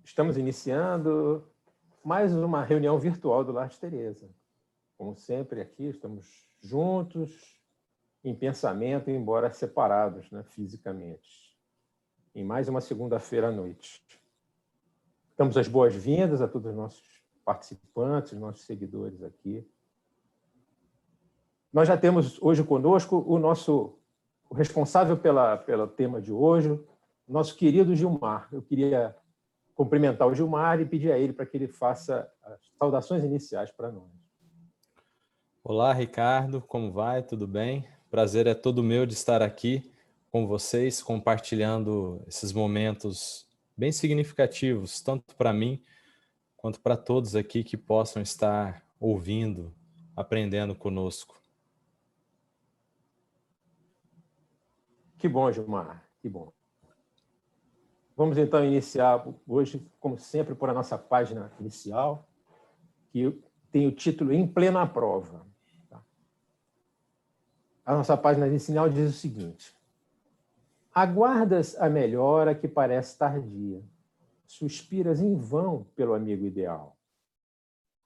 Estamos iniciando mais uma reunião virtual do Lar de Teresa. Como sempre, aqui estamos juntos, em pensamento, embora separados, né, fisicamente, em mais uma segunda-feira à noite. Damos as boas-vindas a todos os nossos participantes, nossos seguidores aqui. Nós já temos hoje conosco o responsável pelo tema de hoje, nosso querido Gilmar. Eu queria cumprimentar o Gilmar e pedir a ele para que ele faça as saudações iniciais para nós. Olá, Ricardo, como vai? Tudo bem? Prazer é todo meu de estar aqui com vocês, compartilhando esses momentos bem significativos, tanto para mim quanto para todos aqui que possam estar ouvindo, aprendendo conosco. Que bom, Gilmar, que bom. Vamos então iniciar hoje, como sempre, por a nossa página inicial, que tem o título Em Plena Prova. A nossa página inicial diz o seguinte: aguardas a melhora que parece tardia, suspiras em vão pelo amigo ideal,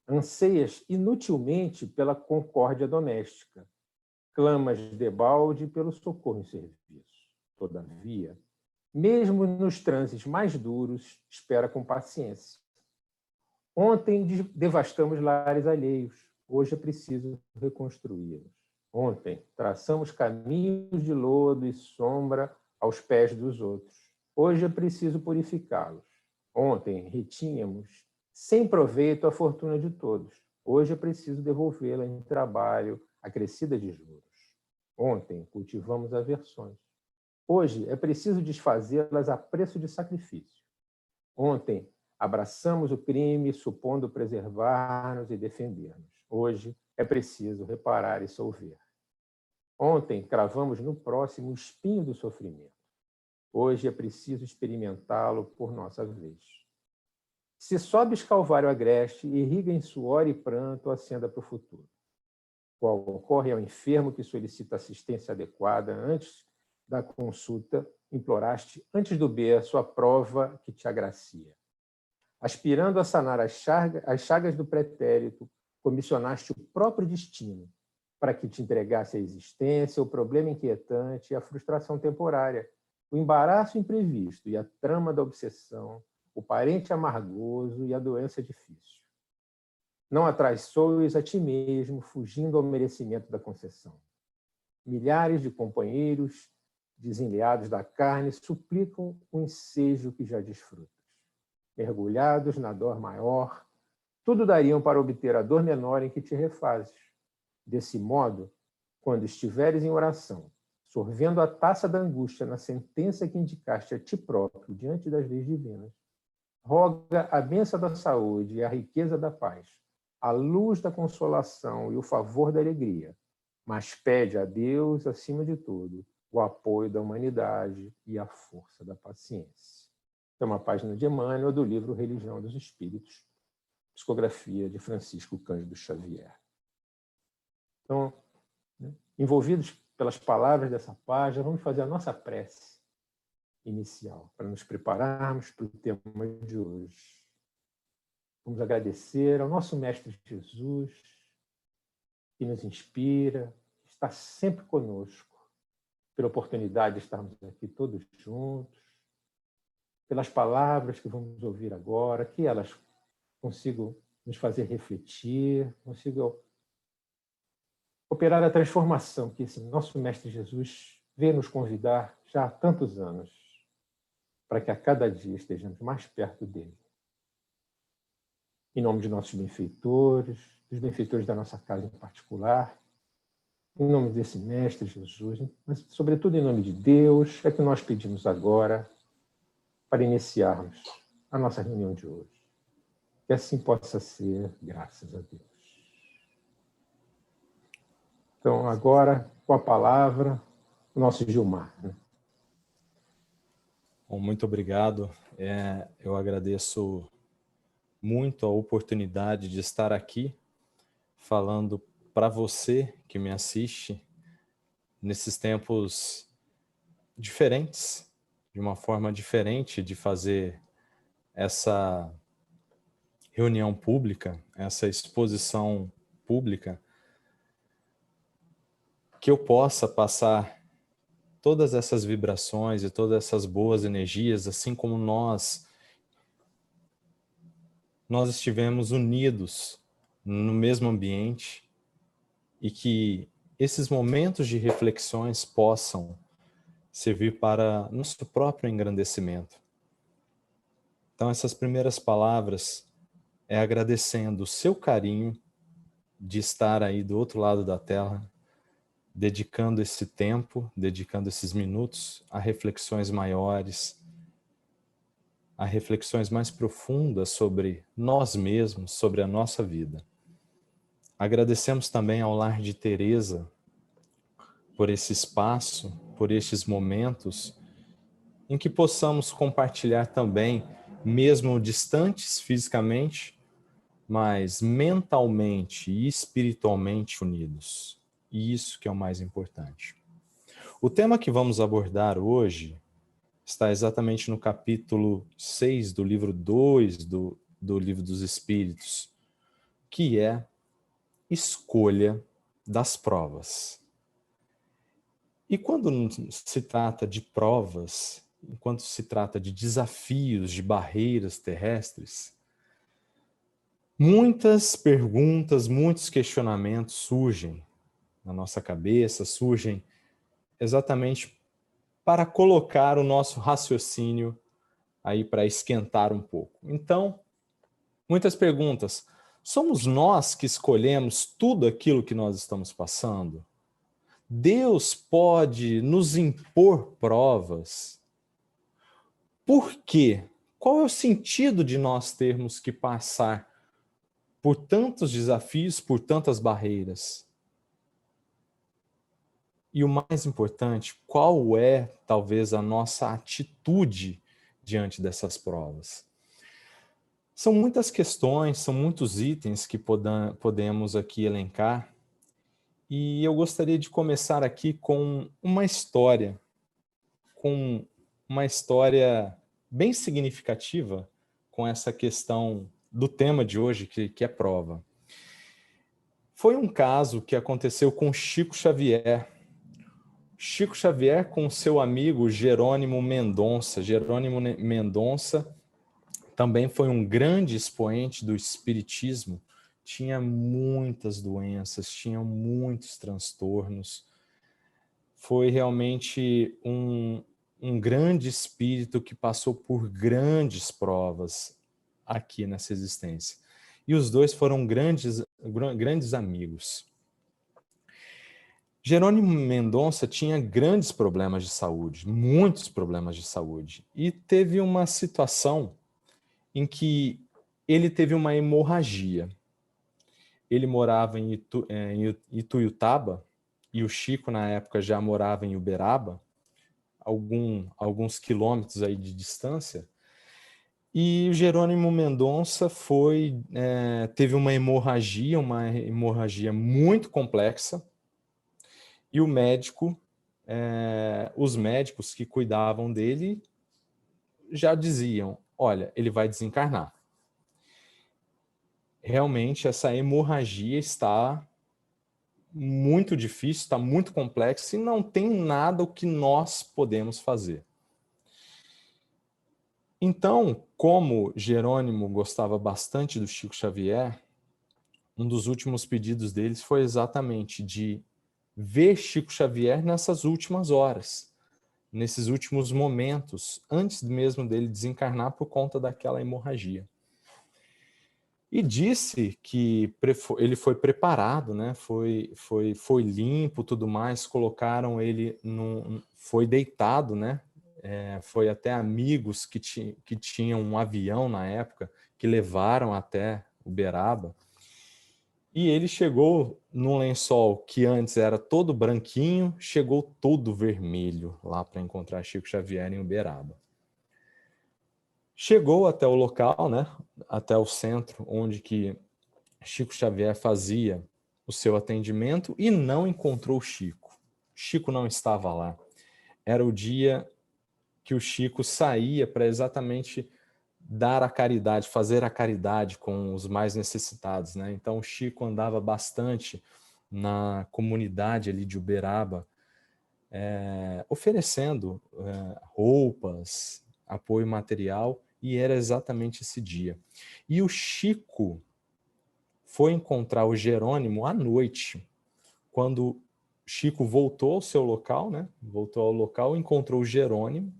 anseias inutilmente pela concórdia doméstica, clamas debalde pelo socorro em serviço. Todavia, mesmo nos transes mais duros, espera com paciência. Ontem devastamos lares alheios, hoje é preciso reconstruí-los. Ontem traçamos caminhos de lodo e sombra aos pés dos outros, hoje é preciso purificá-los. Ontem retínhamos sem proveito a fortuna de todos, hoje é preciso devolvê-la em trabalho acrescida de juros. Ontem cultivamos aversões, hoje é preciso desfazê-las a preço de sacrifício. Ontem abraçamos o crime, supondo preservar-nos e defender-nos. Hoje é preciso reparar e solver. Ontem cravamos no próximo o espinho do sofrimento. Hoje é preciso experimentá-lo por nossa vez. Se sobes Calvário agreste, irriga em suor e pranto a senda para o futuro. Qual ocorre ao enfermo que solicita assistência adequada antes da consulta, imploraste antes do berço a prova que te agracia. Aspirando a sanar as chagas do pretérito, comissionaste o próprio destino para que te entregasse a existência, o problema inquietante e a frustração temporária, o embaraço imprevisto e a trama da obsessão, o parente amargoso e a doença difícil. Não atraiçoes a ti mesmo, fugindo ao merecimento da concessão. Milhares de companheiros desenleados da carne suplicam o ensejo que já desfrutas. Mergulhados na dor maior, tudo dariam para obter a dor menor em que te refazes. Desse modo, quando estiveres em oração, sorvendo a taça da angústia na sentença que indicaste a ti próprio diante das leis divinas, roga a bênção da saúde e a riqueza da paz, a luz da consolação e o favor da alegria, mas pede a Deus, acima de tudo, o apoio da humanidade e a força da paciência. É uma página de Emmanuel do livro Religião dos Espíritos, psicografia de Francisco Cândido Xavier. Então, envolvidos pelas palavras dessa página, vamos fazer a nossa prece inicial, para nos prepararmos para o tema de hoje. Vamos agradecer ao nosso Mestre Jesus, que nos inspira, que está sempre conosco, pela oportunidade de estarmos aqui todos juntos, pelas palavras que vamos ouvir agora, que elas consigam nos fazer refletir, consigam operar a transformação que esse nosso Mestre Jesus veio nos convidar já há tantos anos, para que a cada dia estejamos mais perto dele. Em nome de nossos benfeitores, dos benfeitores da nossa casa em particular, em nome desse Mestre Jesus, mas sobretudo em nome de Deus, é que nós pedimos agora para iniciarmos a nossa reunião de hoje. Que assim possa ser, graças a Deus. Então, agora, com a palavra, o nosso Gilmar. Bom, muito obrigado. Eu agradeço muito a oportunidade de estar aqui falando para você que me assiste nesses tempos diferentes, de uma forma diferente de fazer essa reunião pública, essa exposição pública, que eu possa passar todas essas vibrações e todas essas boas energias, assim como nós estivemos unidos no mesmo ambiente, e que esses momentos de reflexões possam servir para nosso próprio engrandecimento. Então, essas primeiras palavras é agradecendo o seu carinho de estar aí do outro lado da tela, dedicando esse tempo, dedicando esses minutos a reflexões maiores, a reflexões mais profundas sobre nós mesmos, sobre a nossa vida. Agradecemos também ao Lar de Teresa por esse espaço, por estes momentos em que possamos compartilhar também, mesmo distantes fisicamente, mas mentalmente e espiritualmente unidos. E isso que é o mais importante. O tema que vamos abordar hoje está exatamente no capítulo 6 do livro 2 do Livro dos Espíritos, que é escolha das provas. E quando se trata de provas, enquanto se trata de desafios, de barreiras terrestres, muitas perguntas, muitos questionamentos surgem na nossa cabeça, surgem exatamente para colocar o nosso raciocínio aí para esquentar um pouco. Então, muitas perguntas. Somos nós que escolhemos tudo aquilo que nós estamos passando? Deus pode nos impor provas? Por quê? Qual é o sentido de nós termos que passar por tantos desafios, por tantas barreiras? E o mais importante, qual é, talvez, a nossa atitude diante dessas provas? São muitas questões, são muitos itens que podemos aqui elencar, e eu gostaria de começar aqui com uma história bem significativa com essa questão do tema de hoje, que é prova. Foi um caso que aconteceu com Chico Xavier. Chico Xavier com seu amigo Jerônimo Mendonça. Jerônimo Mendonça também foi um grande expoente do espiritismo, tinha muitas doenças, tinha muitos transtornos. Foi realmente um grande espírito que passou por grandes provas aqui nessa existência. E os dois foram grandes amigos. Jerônimo Mendonça tinha grandes problemas de saúde, muitos problemas de saúde. E teve uma situação em que ele teve uma hemorragia. Ele morava em Ituiutaba, e o Chico, na época, já morava em Uberaba, alguns quilômetros aí de distância. E o Jerônimo Mendonça teve uma hemorragia muito complexa, e os médicos que cuidavam dele já diziam: olha, ele vai desencarnar. Realmente essa hemorragia está muito difícil, está muito complexa e não tem nada o que nós podemos fazer. Então, como Jerônimo gostava bastante do Chico Xavier, um dos últimos pedidos deles foi exatamente de ver Chico Xavier nessas últimas horas, nesses últimos momentos, antes mesmo dele desencarnar por conta daquela hemorragia. E disse que ele foi preparado, né? Foi limpo, tudo mais, colocaram ele foi deitado, né? Foi até amigos que tinham um avião na época, que levaram até Uberaba. E ele chegou num lençol que antes era todo branquinho, chegou todo vermelho lá para encontrar Chico Xavier em Uberaba. Chegou até o local, né, até o centro onde que Chico Xavier fazia o seu atendimento e não encontrou Chico. Chico não estava lá. Era o dia que o Chico saía para exatamente dar a caridade, fazer a caridade com os mais necessitados, né? Então o Chico andava bastante na comunidade ali de Uberaba, oferecendo roupas, apoio material, e era exatamente esse dia. E o Chico foi encontrar o Jerônimo à noite, quando Chico voltou ao seu local, né? Voltou ao local, encontrou o Jerônimo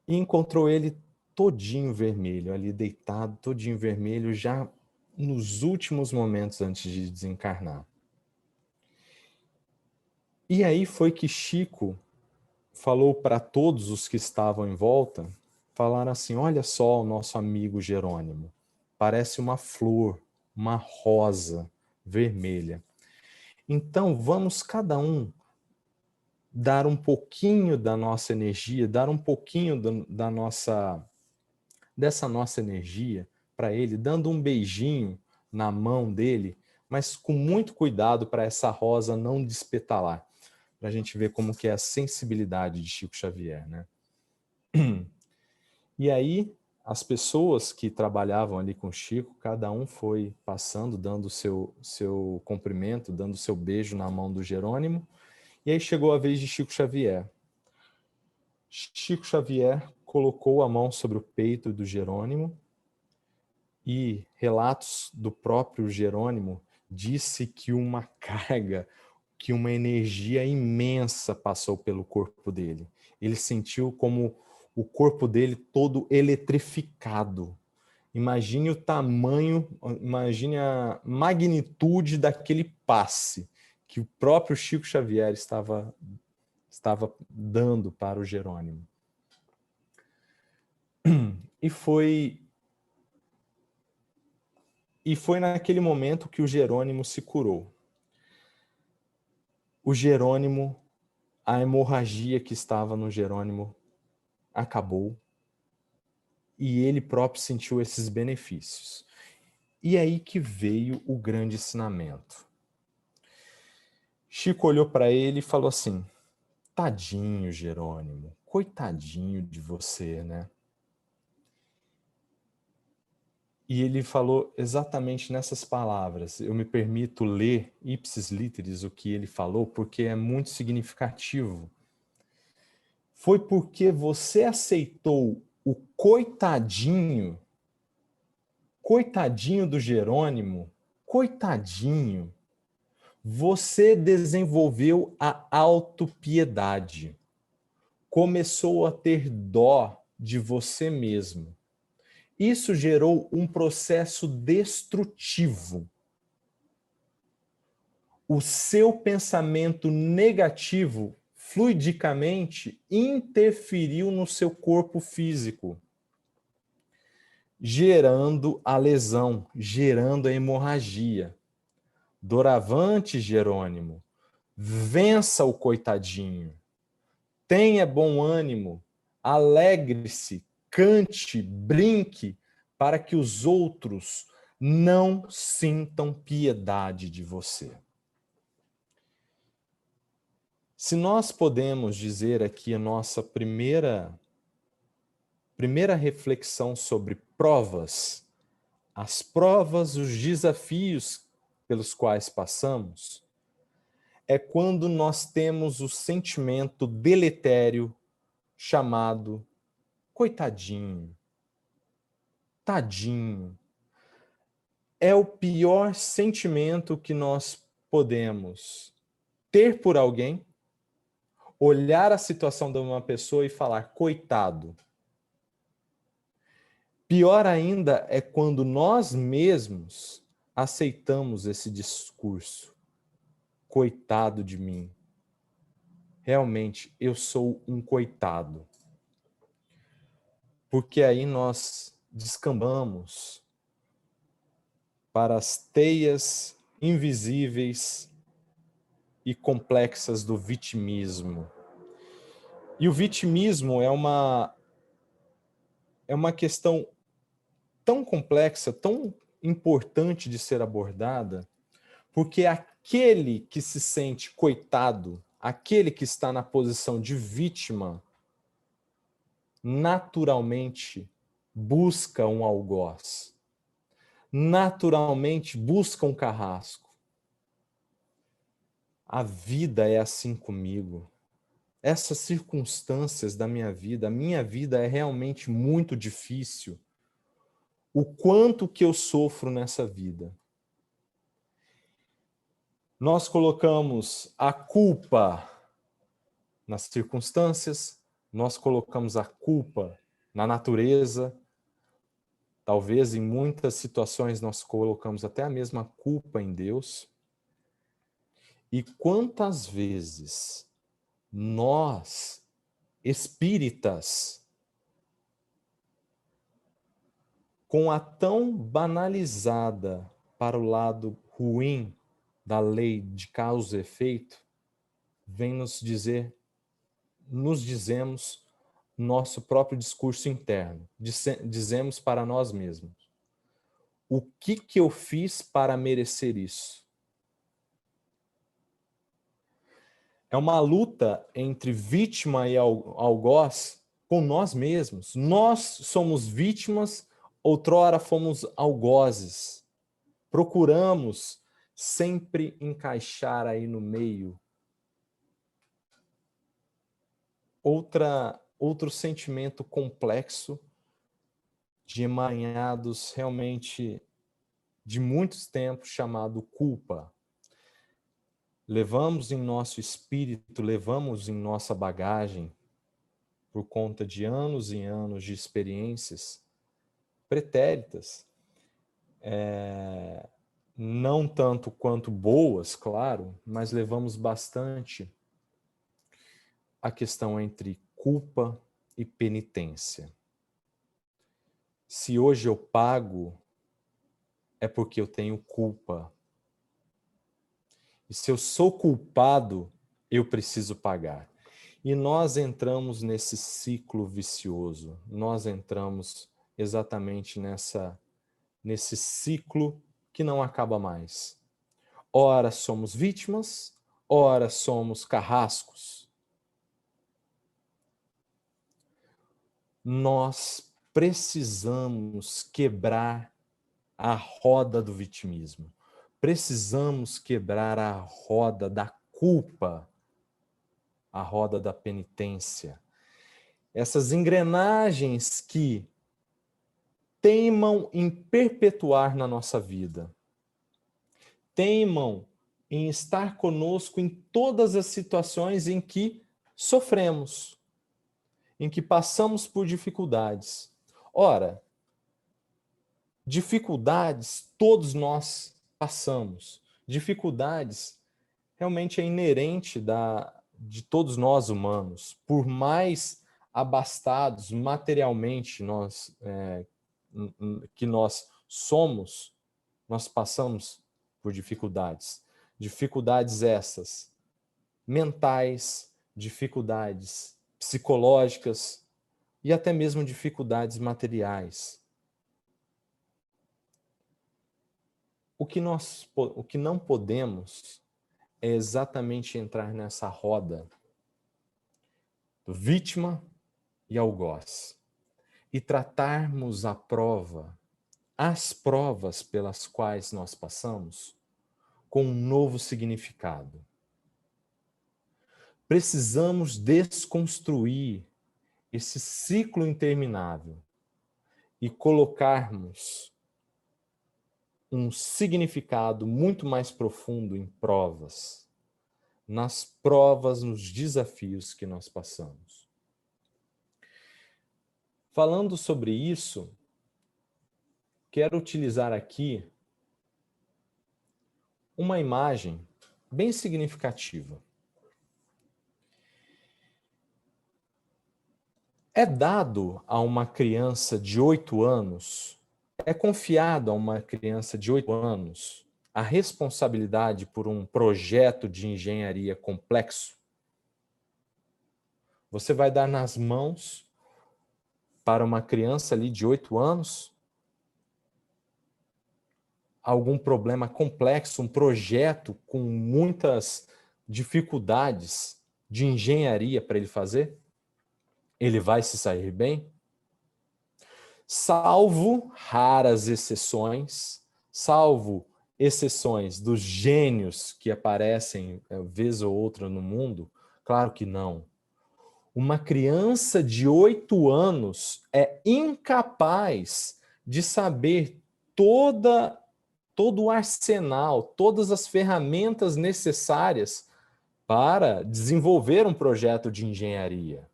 e encontrou ele todinho vermelho, ali deitado, todinho vermelho, já nos últimos momentos antes de desencarnar. E aí foi que Chico falou para todos os que estavam em volta, falaram assim: olha só o nosso amigo Jerônimo, parece uma flor, uma rosa vermelha. Então vamos cada um dar um pouquinho da nossa energia, dar um pouquinho dessa nossa energia para ele, dando um beijinho na mão dele, mas com muito cuidado para essa rosa não despetalar, para a gente ver como que é a sensibilidade de Chico Xavier, né? E aí, as pessoas que trabalhavam ali com Chico, cada um foi passando, dando seu cumprimento, dando seu beijo na mão do Jerônimo, e aí chegou a vez de Chico Xavier. Chico Xavier colocou a mão sobre o peito do Jerônimo, e relatos do próprio Jerônimo disse que uma carga, que uma energia imensa passou pelo corpo dele. Ele sentiu como o corpo dele todo eletrificado. Imagine o tamanho, imagine a magnitude daquele passe que o próprio Chico Xavier estava dando para o Jerônimo. E foi naquele momento que o Jerônimo se curou. O Jerônimo, a hemorragia que estava no Jerônimo acabou e ele próprio sentiu esses benefícios. E aí que veio o grande ensinamento. Chico olhou para ele e falou assim: tadinho, Jerônimo, coitadinho de você, né? E ele falou exatamente nessas palavras. Eu me permito ler ipsis literis o que ele falou, porque é muito significativo. Foi porque você aceitou o coitadinho do Jerônimo, coitadinho, você desenvolveu a autopiedade. Começou a ter dó de você mesmo. Isso gerou um processo destrutivo. O seu pensamento negativo, fluidicamente, interferiu no seu corpo físico, gerando a lesão, gerando a hemorragia. Doravante, Jerônimo, vença o coitadinho. Tenha bom ânimo, alegre-se, cante, brinque, para que os outros não sintam piedade de você. Se nós podemos dizer aqui a nossa primeira reflexão sobre provas, as provas, os desafios pelos quais passamos, é quando nós temos o sentimento deletério chamado coitadinho, tadinho. É o pior sentimento que nós podemos ter por alguém, olhar a situação de uma pessoa e falar coitado. Pior ainda é quando nós mesmos aceitamos esse discurso. Coitado de mim. Realmente, eu sou um coitado. Porque aí nós descambamos para as teias invisíveis e complexas do vitimismo. E o vitimismo é uma questão tão complexa, tão importante de ser abordada, porque aquele que se sente coitado, aquele que está na posição de vítima, naturalmente busca um algoz, naturalmente busca um carrasco. A vida é assim comigo. Essas circunstâncias da minha vida, a minha vida é realmente muito difícil. O quanto que eu sofro nessa vida. Nós colocamos a culpa nas circunstâncias, nós colocamos a culpa na natureza. Talvez em muitas situações nós colocamos até a mesma culpa em Deus. E quantas vezes nós, espíritas, com a tão banalizada para o lado ruim da lei de causa e efeito, vem nos dizemos nosso próprio discurso interno, dizemos para nós mesmos: o que eu fiz para merecer isso? É uma luta entre vítima e algoz com nós mesmos. Nós somos vítimas, outrora fomos algozes. Procuramos sempre encaixar aí no meio outro sentimento complexo de emaranhados realmente de muitos tempos, chamado culpa. Levamos em nosso espírito, levamos em nossa bagagem, por conta de anos e anos de experiências pretéritas, não tanto quanto boas, claro, mas levamos bastante a questão entre culpa e penitência. Se hoje eu pago, é porque eu tenho culpa. E se eu sou culpado, eu preciso pagar. E nós entramos nesse ciclo vicioso, nós entramos exatamente nesse ciclo que não acaba mais. Ora somos vítimas, ora somos carrascos. Nós precisamos quebrar a roda do vitimismo. Precisamos quebrar a roda da culpa, a roda da penitência. Essas engrenagens que teimam em perpetuar na nossa vida. Teimam em estar conosco em todas as situações em que sofremos, em que passamos por dificuldades. Ora, dificuldades todos nós passamos. Dificuldades realmente é inerente de todos nós humanos. Por mais abastados materialmente que nós somos, nós passamos por dificuldades. Dificuldades essas mentais, dificuldades psicológicas e até mesmo dificuldades materiais. O que não podemos é exatamente entrar nessa roda do vítima e algoz e tratarmos as provas pelas quais nós passamos, com um novo significado. Precisamos desconstruir esse ciclo interminável e colocarmos um significado muito mais profundo em provas, nas provas, nos desafios que nós passamos. Falando sobre isso, quero utilizar aqui uma imagem bem significativa. É dado a uma criança de 8 anos, é confiado a uma criança de 8 anos a responsabilidade por um projeto de engenharia complexo? Você vai dar nas mãos para uma criança ali de 8 anos algum problema complexo, um projeto com muitas dificuldades de engenharia para ele fazer? ele vai se sair bem? Salvo raras exceções, salvo exceções dos gênios que aparecem vez ou outra no mundo, claro que não. Uma criança de 8 anos é incapaz de saber todo o arsenal, todas as ferramentas necessárias para desenvolver um projeto de engenharia.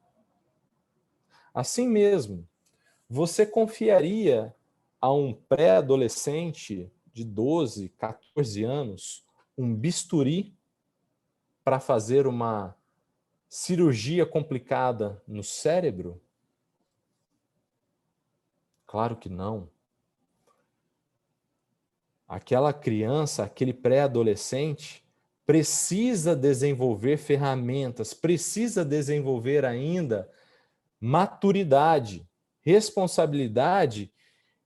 Assim mesmo, você confiaria a um pré-adolescente de 12, 14 anos um bisturi para fazer uma cirurgia complicada no cérebro? Claro que não. Aquela criança, aquele pré-adolescente, precisa desenvolver ferramentas, precisa desenvolver ainda maturidade, responsabilidade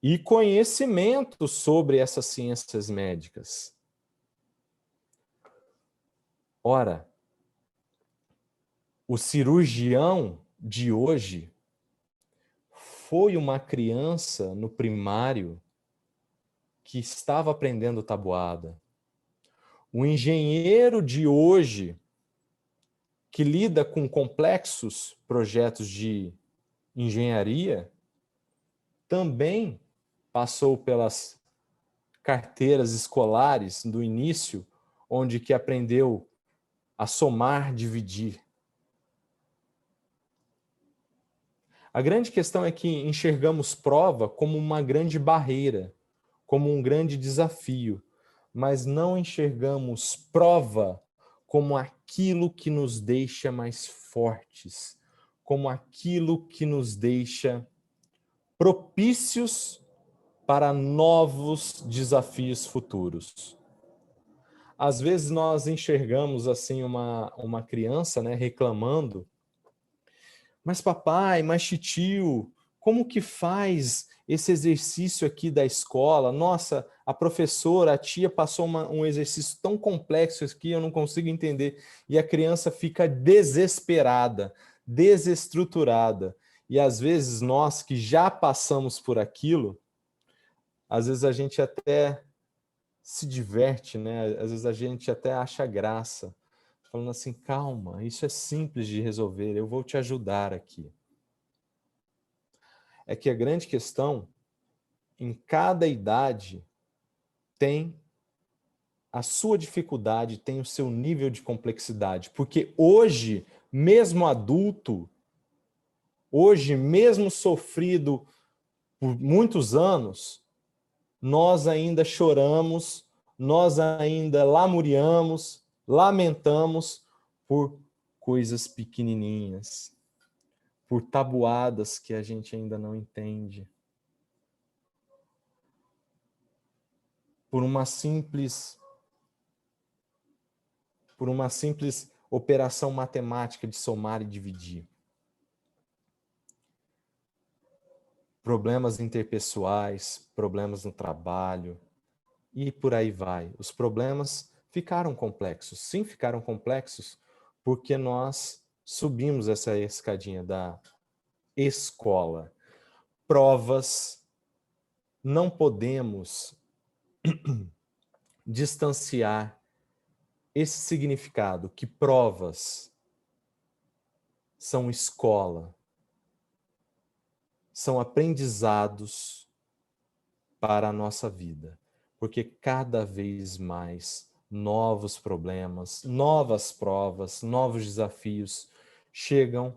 e conhecimento sobre essas ciências médicas. Ora, o cirurgião de hoje foi uma criança no primário que estava aprendendo tabuada. O engenheiro de hoje, que lida com complexos projetos de engenharia, também passou pelas carteiras escolares do início, onde que aprendeu a somar, dividir. A grande questão é que enxergamos prova como uma grande barreira, como um grande desafio, mas não enxergamos prova como aquilo que nos deixa mais fortes, como aquilo que nos deixa propícios para novos desafios futuros. Às vezes nós enxergamos assim uma criança, né, reclamando: mas papai, mas titio, como que faz esse exercício aqui da escola? Nossa, a professora, a tia passou um exercício tão complexo aqui, eu não consigo entender. E a criança fica desesperada, desestruturada. E às vezes nós que já passamos por aquilo, às vezes a gente até se diverte, né? Às vezes a gente até acha graça, falando assim: calma, isso é simples de resolver, eu vou te ajudar aqui. É que a grande questão, em cada idade, tem a sua dificuldade, tem o seu nível de complexidade. Porque hoje, mesmo adulto, hoje, mesmo sofrido por muitos anos, nós ainda choramos, nós ainda lamuriamos, lamentamos por coisas pequenininhas, por tabuadas que a gente ainda não entende, por uma simples operação matemática de somar e dividir. Problemas interpessoais, problemas no trabalho, e por aí vai. Os problemas ficaram complexos. Sim, ficaram complexos porque nós subimos essa escadinha da escola. Provas, não podemos distanciar esse significado, que provas são escola, são aprendizados para a nossa vida, porque cada vez mais novos problemas, novas provas, novos desafios chegam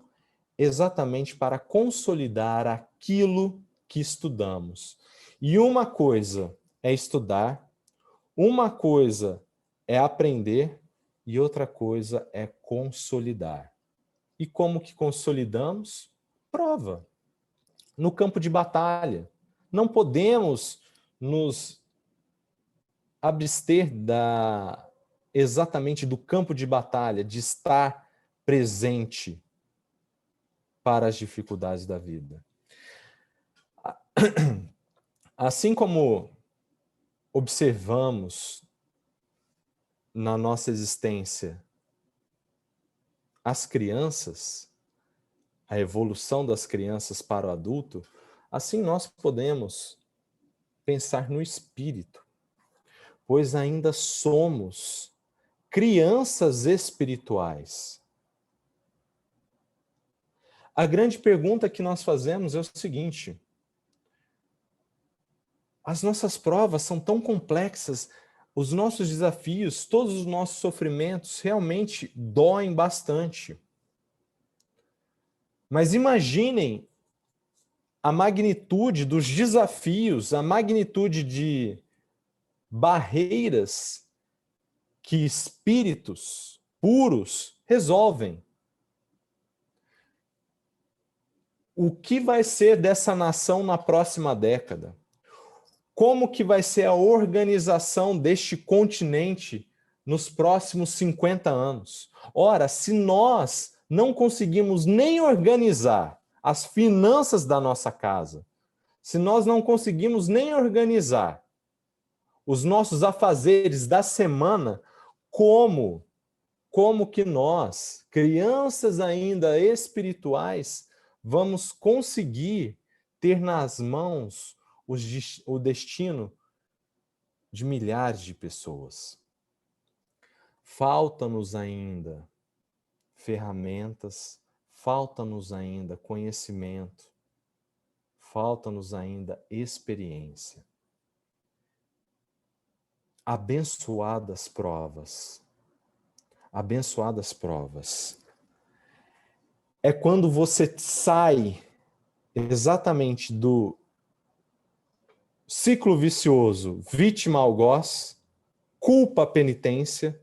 exatamente para consolidar aquilo que estudamos. E uma coisa é estudar, uma coisa é aprender e outra coisa é consolidar. E como que consolidamos? Prova. No campo de batalha. Não podemos nos abster exatamente do campo de batalha, de estar presente para as dificuldades da vida. Assim como observamos na nossa existência as crianças, a evolução das crianças para o adulto, assim nós podemos pensar no espírito, pois ainda somos crianças espirituais. A grande pergunta que nós fazemos é o seguinte: as nossas provas são tão complexas, os nossos desafios, todos os nossos sofrimentos realmente doem bastante. Mas imaginem a magnitude dos desafios, a magnitude de barreiras que espíritos puros resolvem. O que vai ser dessa nação na próxima década? Como que vai ser a organização deste continente nos próximos 50 anos? Ora, se nós não conseguimos nem organizar as finanças da nossa casa, se nós não conseguimos nem organizar os nossos afazeres da semana, como que nós, crianças ainda espirituais, vamos conseguir ter nas mãos o destino de milhares de pessoas? Falta-nos ainda ferramentas, falta-nos ainda conhecimento, falta-nos ainda experiência. Abençoadas provas. Abençoadas provas. É quando você sai exatamente do ciclo vicioso, vítima-algoz, culpa-penitência,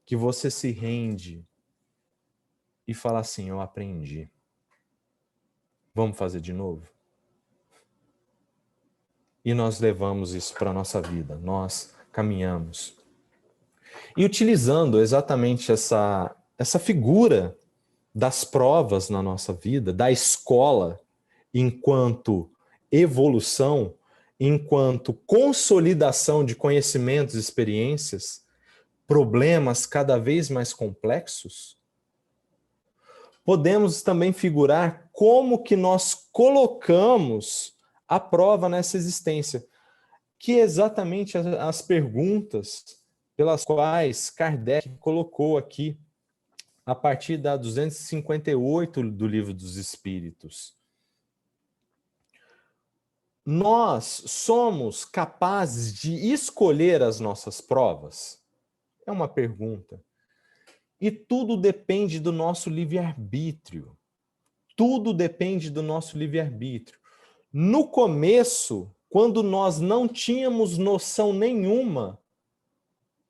que você se rende e fala assim: eu aprendi. Vamos fazer de novo? E nós levamos isso para a nossa vida, nós caminhamos. E utilizando exatamente essa figura das provas na nossa vida, da escola, enquanto evolução, enquanto consolidação de conhecimentos e experiências, problemas cada vez mais complexos, podemos também figurar como que nós colocamos a prova nessa existência, que é exatamente as perguntas pelas quais Kardec colocou aqui, a partir da 258 do Livro dos Espíritos. Nós somos capazes de escolher as nossas provas? É uma pergunta. E tudo depende do nosso livre-arbítrio. Tudo depende do nosso livre-arbítrio. No começo, quando nós não tínhamos noção nenhuma,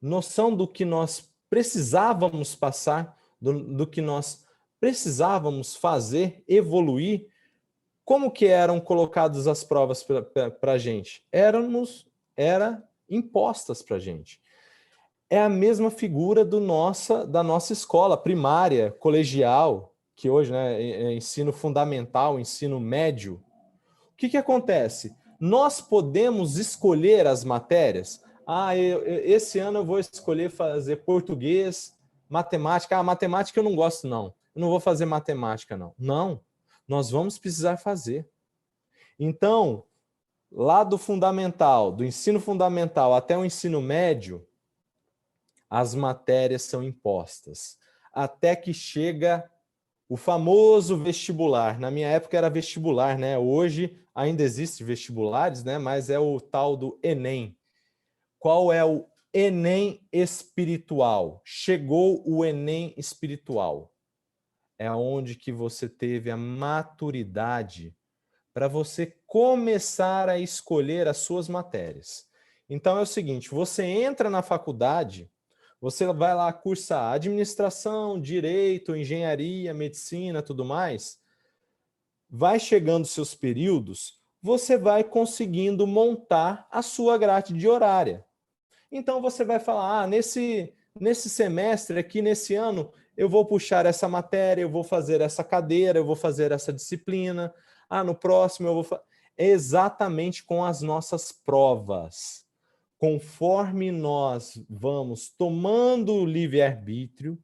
noção do que nós precisávamos passar, do que nós precisávamos fazer, evoluir, como que eram colocadas as provas para a gente? Eram impostas para a gente. É a mesma figura da nossa escola primária, colegial, que hoje, né, é ensino fundamental, ensino médio. O que acontece? Nós podemos escolher as matérias. Esse ano eu vou escolher fazer português, matemática. Matemática eu não gosto, não. Eu não vou fazer matemática, não. Não, nós vamos precisar fazer. Então, lá do fundamental, do ensino fundamental até o ensino médio, as matérias são impostas. Até que chega o famoso vestibular. Na minha época era vestibular, né? Hoje ainda existe vestibulares, né? Mas é o tal do Enem. Qual é o Enem espiritual? Chegou o Enem espiritual. É onde que você teve a maturidade para você começar a escolher as suas matérias. Então é o seguinte, você entra na faculdade, você vai lá cursar administração, direito, engenharia, medicina, tudo mais. Vai chegando seus períodos, você vai conseguindo montar a sua grade horária. Então você vai falar, nesse semestre aqui, nesse ano, eu vou puxar essa matéria, eu vou fazer essa cadeira, eu vou fazer essa disciplina. No próximo eu vou fazer... Exatamente com as nossas provas. Conforme nós vamos tomando o livre-arbítrio,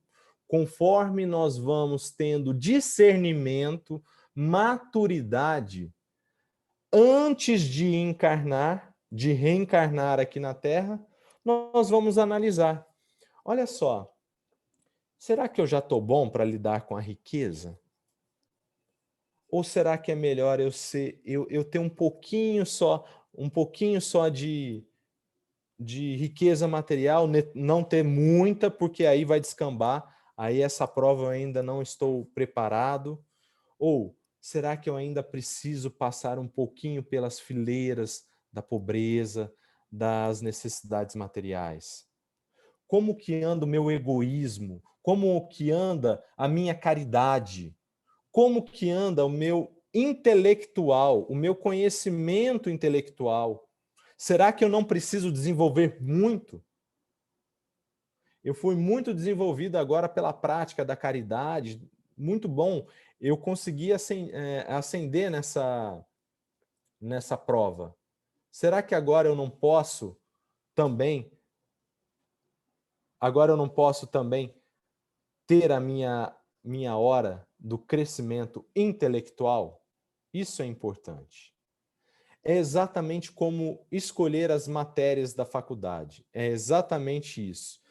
conforme nós vamos tendo discernimento, maturidade, antes de encarnar, de reencarnar aqui na Terra, nós vamos analisar. Olha só, será que eu já estou bom para lidar com a riqueza? Ou será que é melhor eu ter um pouquinho só de riqueza material, não ter muita, porque aí vai descambar, aí essa prova eu ainda não estou preparado? Ou será que eu ainda preciso passar um pouquinho pelas fileiras da pobreza, das necessidades materiais? Como que anda o meu egoísmo? Como que anda a minha caridade? Como que anda o meu intelectual, o meu conhecimento intelectual? Será que eu não preciso desenvolver muito? Eu fui muito desenvolvido agora pela prática da caridade, muito bom. Eu consegui ascender nessa prova. Será que agora eu não posso também ter a minha hora do crescimento intelectual? Isso é importante. É exatamente como escolher as matérias da faculdade. É exatamente isso.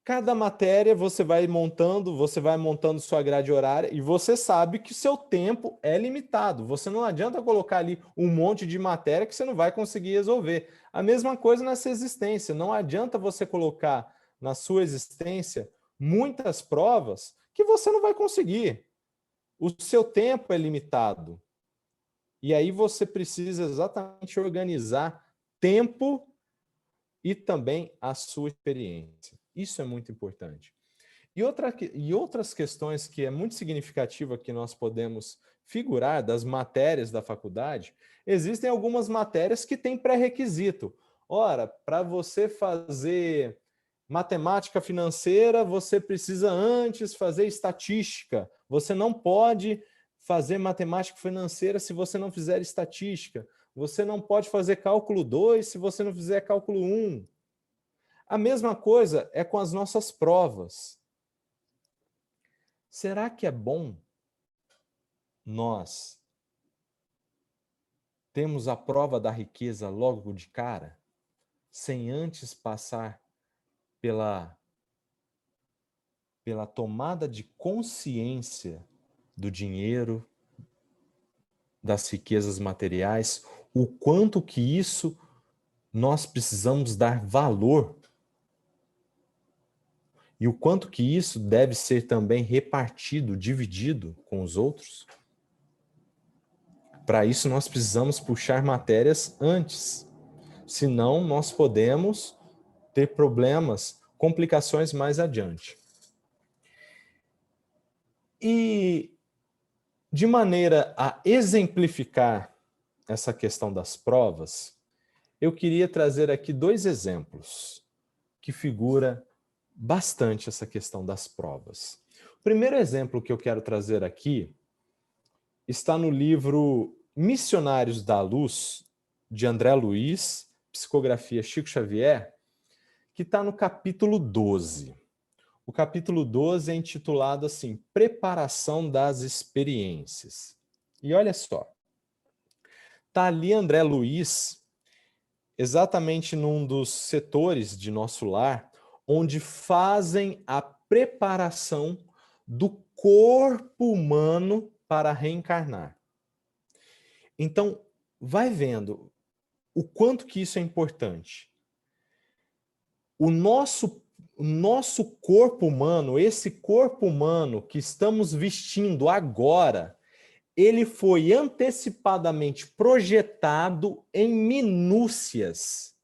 Cada matéria você vai montando sua grade horária e você sabe que seu tempo é limitado. Você não adianta colocar ali um monte de matéria que você não vai conseguir resolver. A mesma coisa nessa existência. Não adianta você colocar na sua existência muitas provas que você não vai conseguir. O seu tempo é limitado. E aí você precisa exatamente organizar tempo e também a sua experiência. Isso é muito importante. E outras questões que é muito significativa que nós podemos figurar das matérias da faculdade, existem algumas matérias que têm pré-requisito. Ora, para você fazer matemática financeira, você precisa antes fazer estatística. Você não pode fazer matemática financeira se você não fizer estatística. Você não pode fazer cálculo 2 se você não fizer cálculo 1. A mesma coisa é com as nossas provas. Será que é bom nós termos a prova da riqueza logo de cara, sem antes passar pela tomada de consciência do dinheiro, das riquezas materiais, o quanto que isso nós precisamos dar valor e o quanto que isso deve ser também repartido, dividido com os outros? Para isso, nós precisamos puxar matérias antes. Senão, nós podemos ter problemas, complicações mais adiante. E, de maneira a exemplificar essa questão das provas, eu queria trazer aqui 2 exemplos que figura bastante essa questão das provas. O primeiro exemplo que eu quero trazer aqui está no livro Missionários da Luz, de André Luiz, psicografia Chico Xavier, que está no capítulo 12. O capítulo 12 é intitulado assim, Preparação das Experiências. E olha só, está ali André Luiz, exatamente num dos setores de nosso lar, onde fazem a preparação do corpo humano para reencarnar. Então, vai vendo o quanto que isso é importante. O nosso corpo humano, esse corpo humano que estamos vestindo agora, ele foi antecipadamente projetado em minúcias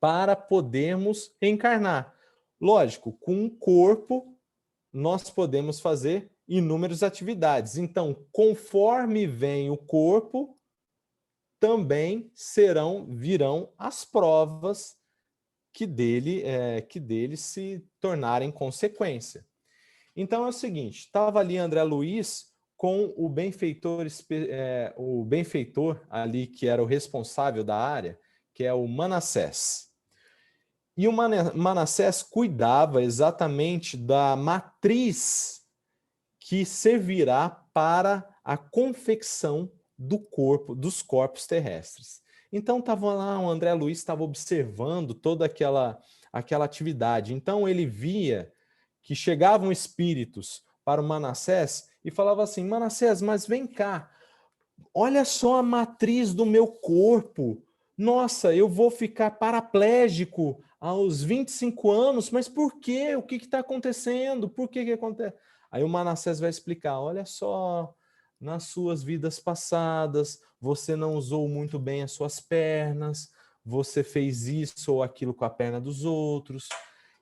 para podermos reencarnar. Lógico, com um corpo nós podemos fazer inúmeras atividades. Então, conforme vem o corpo, também virão as provas que dele se tornarem consequência. Então é o seguinte, estava ali André Luiz com o benfeitor ali que era o responsável da área, que é o Manassés. E o Manassés cuidava exatamente da matriz que servirá para a confecção do corpo, dos corpos terrestres. Então estava lá, o André Luiz estava observando toda aquela atividade. Então ele via que chegavam espíritos para o Manassés e falava assim: Manassés, mas vem cá, olha só a matriz do meu corpo. Nossa, eu vou ficar paraplégico aos 25 anos, mas por quê? O que está acontecendo? Por que acontece? Aí o Manassés vai explicar: olha só, nas suas vidas passadas, você não usou muito bem as suas pernas, você fez isso ou aquilo com a perna dos outros.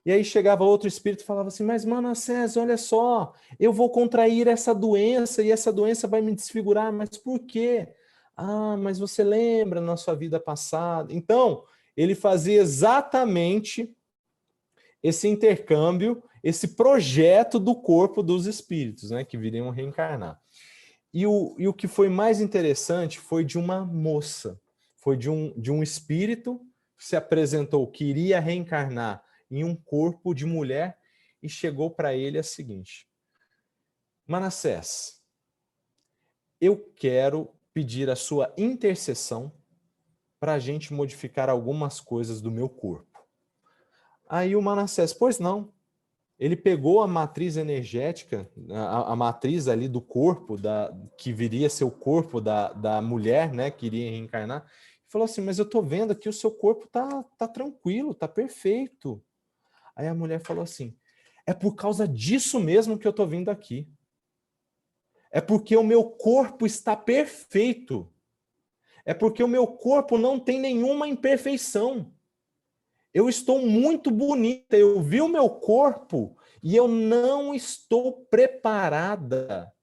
E aí chegava outro espírito e falava assim: mas Manassés, olha só, eu vou contrair essa doença e essa doença vai me desfigurar, mas por quê? Ah, mas você lembra na sua vida passada? Então, ele fazia exatamente esse intercâmbio, esse projeto do corpo dos espíritos, né, que viriam reencarnar. E o que foi mais interessante foi de uma moça, foi de um espírito que se apresentou, que iria reencarnar em um corpo de mulher e chegou para ele a seguinte: Manassés, eu quero pedir a sua intercessão para a gente modificar algumas coisas do meu corpo. Aí o Manassés, pois não. Ele pegou a matriz energética, a matriz ali do corpo, que viria ser o corpo da mulher, né, que iria reencarnar, e falou assim: mas eu estou vendo aqui o seu corpo tá tranquilo, tá perfeito. Aí a mulher falou assim: é por causa disso mesmo que eu estou vindo aqui. É porque o meu corpo está perfeito. É porque o meu corpo não tem nenhuma imperfeição. Eu estou muito bonita, eu vi o meu corpo e eu não estou preparada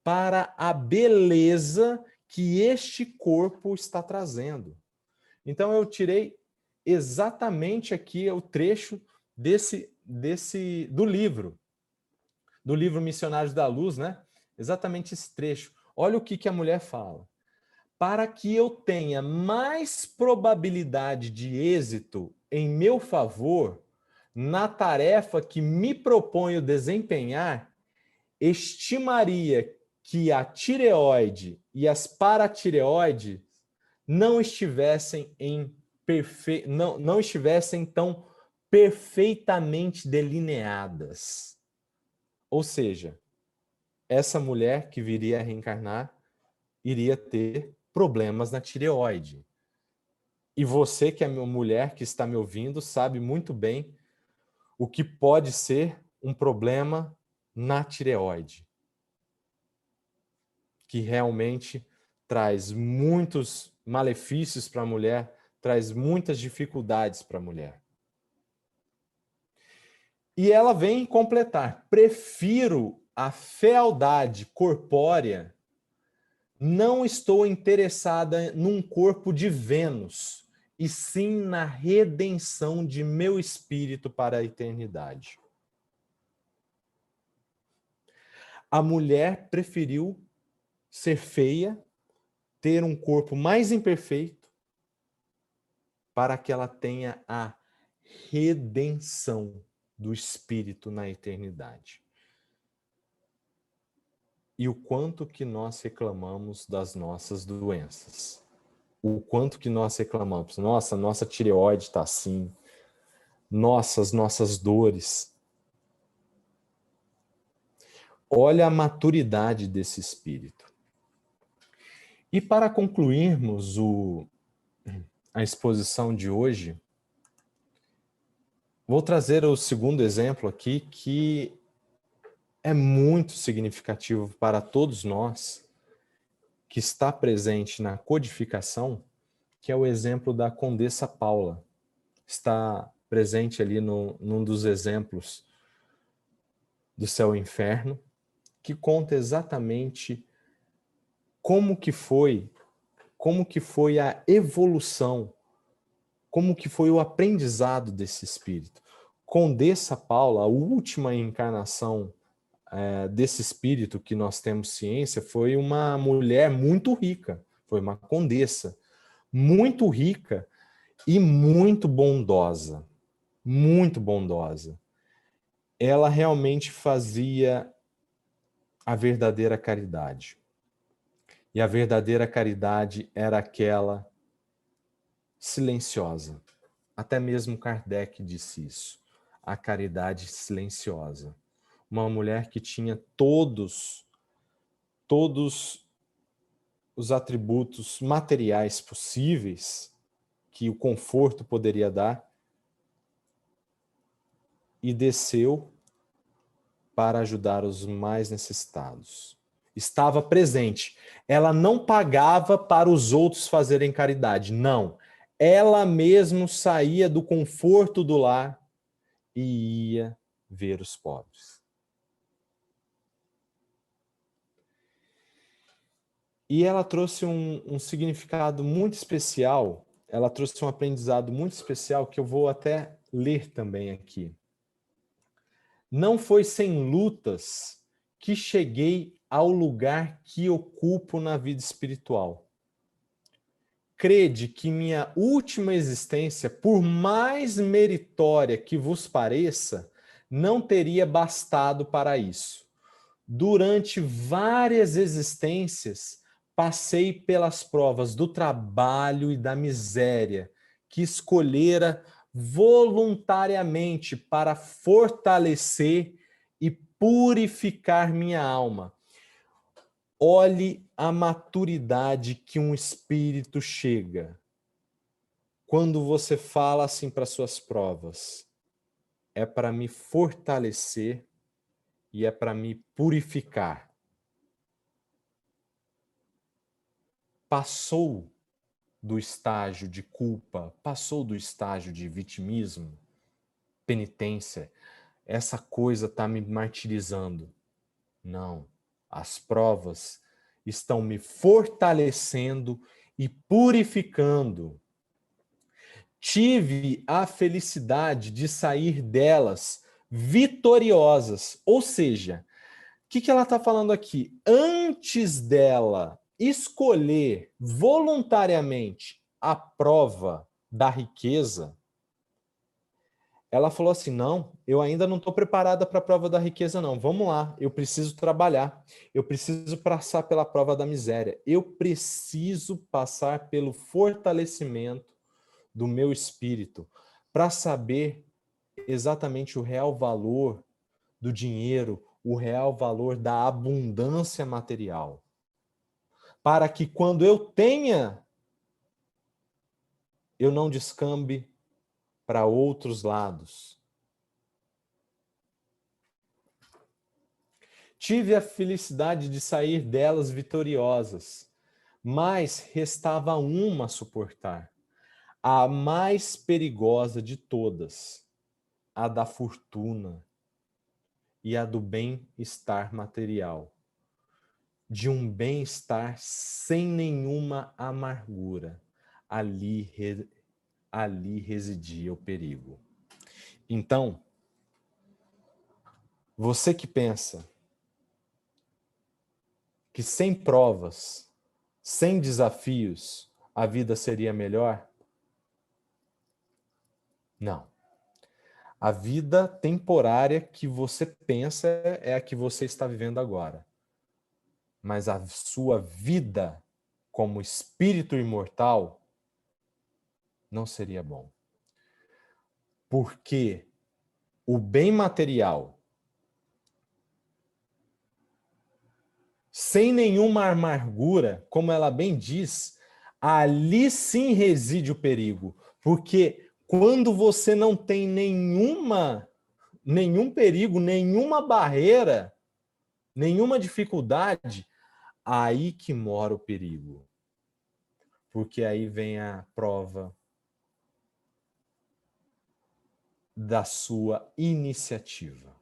para a beleza que este corpo está trazendo. Então eu tirei exatamente aqui o trecho do livro Missionários da Luz, né? Exatamente esse trecho. Olha o que a mulher fala: para que eu tenha mais probabilidade de êxito em meu favor na tarefa que me proponho desempenhar, estimaria que a tireoide e as paratireoides não estivessem não estivessem tão perfeitamente delineadas. Ou seja, essa mulher que viria a reencarnar iria ter problemas na tireoide. E você, que é uma mulher que está me ouvindo, sabe muito bem o que pode ser um problema na tireoide, que realmente traz muitos malefícios para a mulher, traz muitas dificuldades para a mulher. E ela vem completar: prefiro a fealdade corpórea, não estou interessada num corpo de Vênus, e sim na redenção de meu espírito para a eternidade. A mulher preferiu ser feia, ter um corpo mais imperfeito, para que ela tenha a redenção do espírito na eternidade. E o quanto que nós reclamamos das nossas doenças. O quanto que nós reclamamos. Nossa tireoide está assim. As nossas dores. Olha a maturidade desse espírito. E para concluirmos a exposição de hoje, vou trazer o segundo exemplo aqui, que é muito significativo para todos nós, que está presente na codificação, que é o exemplo da Condessa Paula. Está presente ali num dos exemplos do Céu e Inferno, que conta exatamente como que foi a evolução, como que foi o aprendizado desse espírito. Condessa Paula, a última encarnação desse espírito que nós temos ciência, foi uma mulher muito rica, foi uma condessa muito rica e muito bondosa. muito bondosa. Ela realmente fazia a verdadeira caridade. E a verdadeira caridade era aquela silenciosa. Até mesmo Kardec disse isso. A caridade silenciosa. Uma mulher que tinha todos os atributos materiais possíveis que o conforto poderia dar e desceu para ajudar os mais necessitados. Estava presente. Ela não pagava para os outros fazerem caridade, não. Ela mesma saía do conforto do lar e ia ver os pobres. E ela trouxe um significado muito especial, ela trouxe um aprendizado muito especial que eu vou até ler também aqui. Não foi sem lutas que cheguei ao lugar que ocupo na vida espiritual. Crede que minha última existência, por mais meritória que vos pareça, não teria bastado para isso. Durante várias existências, passei pelas provas do trabalho e da miséria, que escolhera voluntariamente para fortalecer e purificar minha alma. Olhe a maturidade que um espírito chega. Quando você fala assim para suas provas, é para me fortalecer e é para me purificar. Passou do estágio de culpa, passou do estágio de vitimismo, penitência, essa coisa está me martirizando. Não, as provas estão me fortalecendo e purificando. Tive a felicidade de sair delas vitoriosas, ou seja, o que ela está falando aqui? Antes dela escolher voluntariamente a prova da riqueza, ela falou assim, não, eu ainda não estou preparada para a prova da riqueza, não. Vamos lá, eu preciso trabalhar, eu preciso passar pela prova da miséria, eu preciso passar pelo fortalecimento do meu espírito para saber exatamente o real valor do dinheiro, o real valor da abundância material. Para que quando eu tenha, eu não descambe para outros lados. Tive a felicidade de sair delas vitoriosas, mas restava uma a suportar, a mais perigosa de todas, a da fortuna e a do bem-estar material. De um bem-estar sem nenhuma amargura. Ali residia o perigo. Então, você que pensa que sem provas, sem desafios, a vida seria melhor? Não. A vida temporária que você pensa é a que você está vivendo agora. Mas a sua vida como espírito imortal não seria bom. Porque o bem material, sem nenhuma amargura, como ela bem diz, ali sim reside o perigo. Porque quando você não tem nenhum perigo, nenhuma barreira, nenhuma dificuldade, aí que mora o perigo. Porque aí vem a prova da sua iniciativa.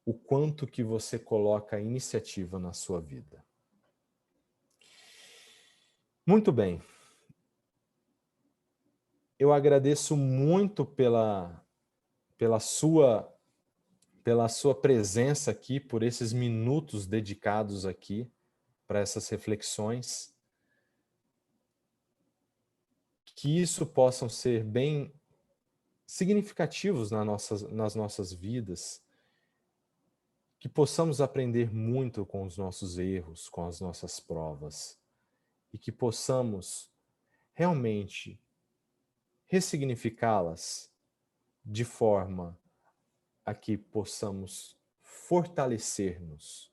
O quanto que você coloca a iniciativa na sua vida. Muito bem. Eu agradeço muito pela sua presença aqui, por esses minutos dedicados aqui para essas reflexões. Que isso possam ser bem significativos nas nossas vidas, que possamos aprender muito com os nossos erros, com as nossas provas, e que possamos realmente ressignificá-las de forma a que possamos fortalecer-nos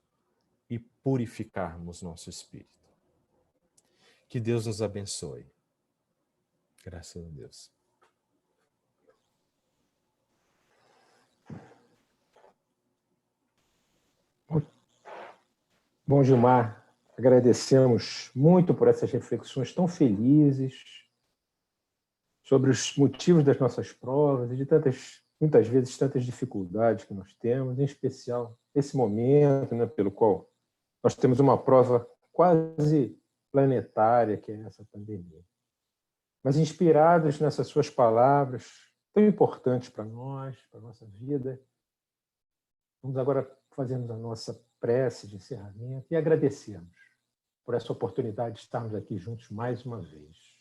e purificarmos nosso espírito. Que Deus nos abençoe. Graças a Deus. Bom, Gilmar, agradecemos muito por essas reflexões tão felizes sobre os motivos das nossas provas e de muitas vezes, tantas dificuldades que nós temos, em especial esse momento, né, pelo qual nós temos uma prova quase planetária, que é essa pandemia. Mas inspirados nessas suas palavras, tão importantes para nós, para a nossa vida, vamos agora fazermos a nossa prece de encerramento e agradecermos por essa oportunidade de estarmos aqui juntos mais uma vez.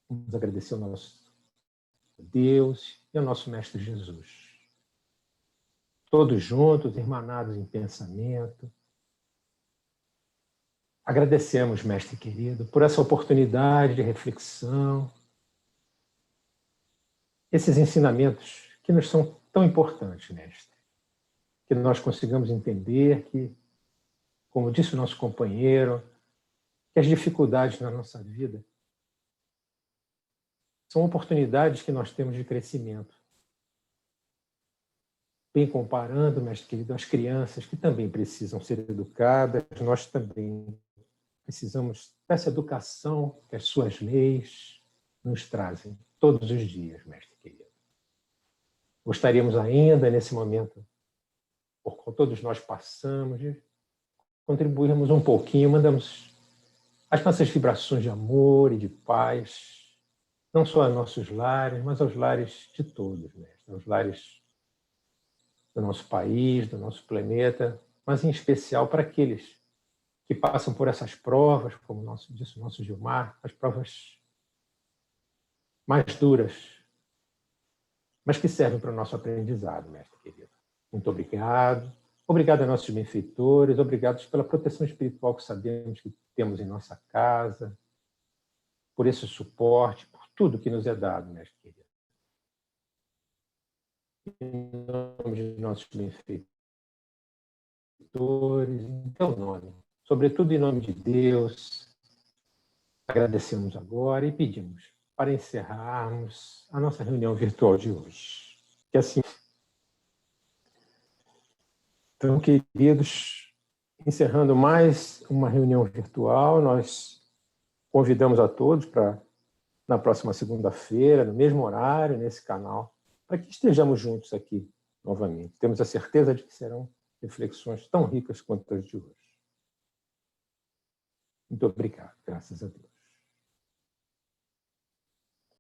Vamos agradecer ao nosso Deus e ao nosso Mestre Jesus. Todos juntos, irmanados em pensamento. Agradecemos, Mestre querido, por essa oportunidade de reflexão, esses ensinamentos que nos são tão importantes, Mestre. Que nós consigamos entender que, como disse o nosso companheiro, que as dificuldades na nossa vida são oportunidades que nós temos de crescimento. Bem comparando, mestre querido, as crianças que também precisam ser educadas, nós também precisamos dessa educação que as suas leis nos trazem todos os dias, mestre querido. Gostaríamos ainda, nesse momento, por qual todos nós passamos, de contribuirmos um pouquinho, mandamos as nossas vibrações de amor e de paz, não só aos nossos lares, mas aos lares de todos, mestre, aos lares do nosso país, do nosso planeta, mas em especial para aqueles que passam por essas provas, como disse o nosso Gilmar, as provas mais duras, mas que servem para o nosso aprendizado, mestre querido. Muito obrigado. Obrigado a nossos benfeitores, obrigados pela proteção espiritual que sabemos que temos em nossa casa, por esse suporte, por tudo que nos é dado, mestre querido. Em nome de nossos benfeitores, em teu nome, sobretudo em nome de Deus, agradecemos agora e pedimos para encerrarmos a nossa reunião virtual de hoje. Que assim. Então, queridos, encerrando mais uma reunião virtual, nós convidamos a todos para, na próxima segunda-feira, no mesmo horário, nesse canal, para que estejamos juntos aqui novamente. Temos a certeza de que serão reflexões tão ricas quanto as de hoje. Muito obrigado, graças a Deus.